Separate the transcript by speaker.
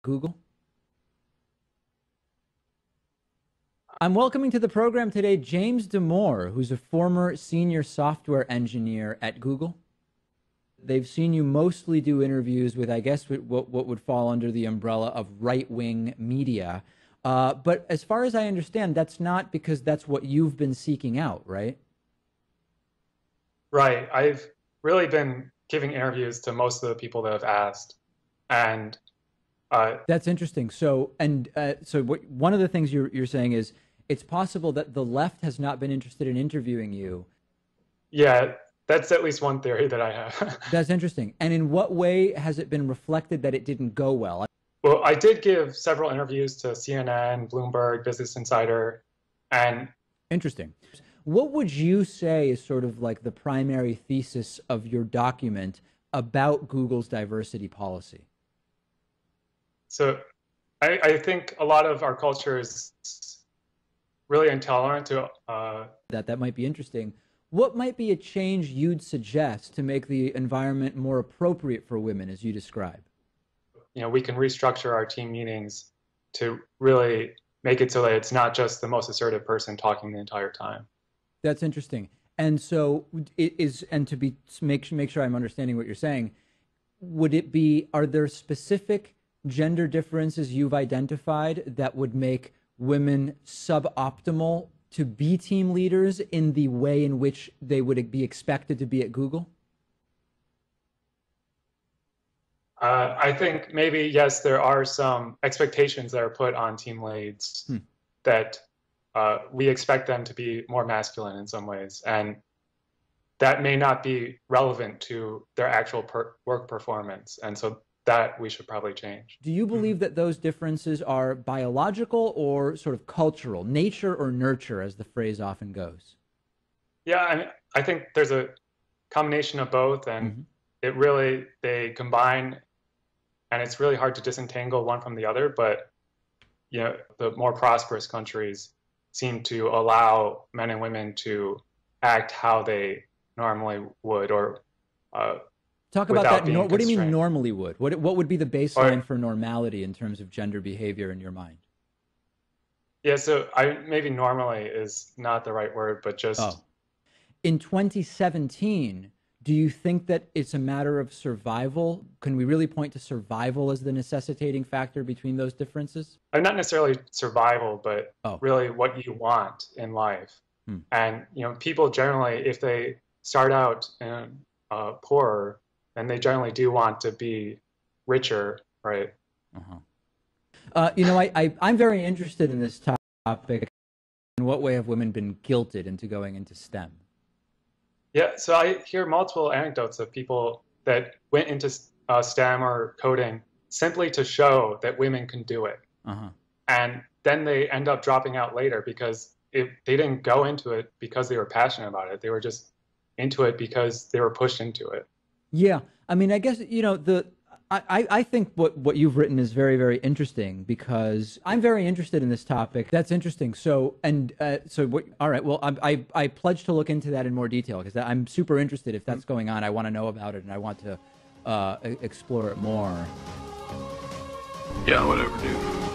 Speaker 1: Google. I'm welcoming to the program today James Damore, who's a former senior software engineer at Google. They've seen you mostly do interviews with, I guess, what would fall under the umbrella of right-wing media. But as far as I understand, that's not because that's what you've been seeking out, right?
Speaker 2: Right. I've really been giving interviews to most of the people that have asked. And
Speaker 1: That's interesting. So one of the things you're saying is it's possible that the left has not been interested in interviewing you.
Speaker 2: yeah, that's at least one theory that I have.
Speaker 1: That's interesting. And in what way has it been reflected that it didn't go well?
Speaker 2: Well, I did give several interviews to CNN, Bloomberg, Business Insider, and
Speaker 1: Interesting. What would you say is sort of like the primary thesis of your document about Google's diversity policy?
Speaker 2: so I think a lot of our culture is really intolerant to
Speaker 1: That might be interesting. What might be a change you'd suggest to make the environment more appropriate for women as you describe?
Speaker 2: we can restructure our team meetings to really make it so that it's not just the most assertive person talking the entire time.
Speaker 1: That's interesting. And so it is, and to make sure I'm understanding what you're saying, would it be, are there specific gender differences you've identified that would make women suboptimal to be team leaders in the way in which they would be expected to be at Google?
Speaker 2: I think maybe, yes, there are some expectations that are put on team leads that we expect them to be more masculine in some ways. And that may not be relevant to their actual work performance. And so that we should probably change.
Speaker 1: Do you believe that those differences are biological or sort of cultural, nature or nurture, as the phrase often goes?
Speaker 2: Yeah, I think there's a combination of both, and they combine, and it's really hard to disentangle one from the other. But the more prosperous countries seem to allow men and women to act how they normally would, or
Speaker 1: talk about that. What do you mean normally would? What would be the baseline for normality in terms of gender behavior in your mind?
Speaker 2: Yeah, so maybe normally is not the right word, but just
Speaker 1: in 2017, do you think that it's a matter of survival? Can we really point to survival as the necessitating factor between those differences?
Speaker 2: Not necessarily survival, but really what you want in life. And people generally, if they start out poorer, then they generally do want to be richer, right?
Speaker 1: I'm very interested in this topic. In what way have women been guilted into going into STEM?
Speaker 2: Yeah, so I hear multiple anecdotes of people that went into STEM or coding simply to show that women can do it. And then they end up dropping out later because they didn't go into it because they were passionate about it. They were just into it because they were pushed into it.
Speaker 1: Yeah, I mean, I guess, I think what you've written is very, very interesting because I'm very interested in this topic. That's interesting. So, all right, well, I pledge to look into that in more detail because I'm super interested. If that's going on, I want to know about it and I want to explore it more.
Speaker 3: Yeah, whatever, dude.